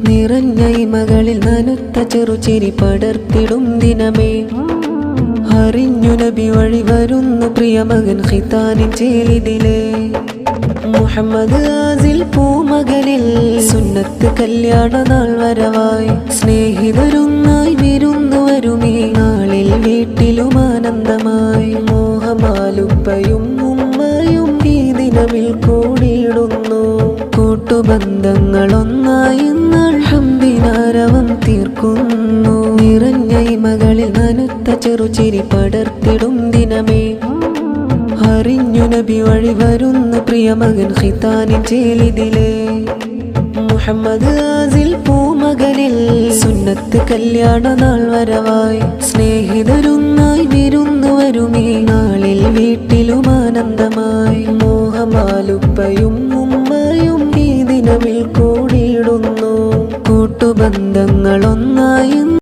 നിറഞ്ഞ ഇമകളിൽ നനുത്ത ചെറുചിരി പടർത്തിടും ദിനമേ. അറിഞ്ഞു നബി വഴി വരുന്നു പ്രിയമകൻ ഖിതാനിൻ ചേലിതിലെ. മുഹമ്മദ് ആസിൽ പൂമകളിൽ സുന്നത്ത് കല്യാണ നാൾ വരവായി. സ്നേഹിതരുന്നായി വിരുന്നു വരുമീ നാളിൽ വീട്ടിലും ആനന്ദമായി. മോഹമാലുപ്പയും ഉമ്മയും ഈ ദിനമിൽ കൂടിയിടുന്നു. കൂട്ടുബന്ധങ്ങളൊന്നായി ഹംദിനാരവം തീർക്കുന്നു. നിറഞ്ഞ ഇമകളിൽ നനുത്ത ചെറുചിരി പടർത്തിടും ദിനമേ. അറിഞ്ഞു നബി വഴി വരുന്നു പ്രിയമകൻ ഖിതാനിൻ ചേലിതിലെ. മുഹമ്മദ് ആസിൽ പൂമകളിൽ സുന്നത്ത് കല്യാണ നാൾ വരവായി. സ്നേഹിതരുന്നായി വിരുന്നു വരുമീ നാളിൽ വീട്ടിലും ആനന്ദമായി. മോഹമാലുപ്പയും ഉമ്മയും ഈ ദിനമിൽ കൂടിയിടുന്നു. കൂട്ടുബന്ധങ്ങളൊന്നായി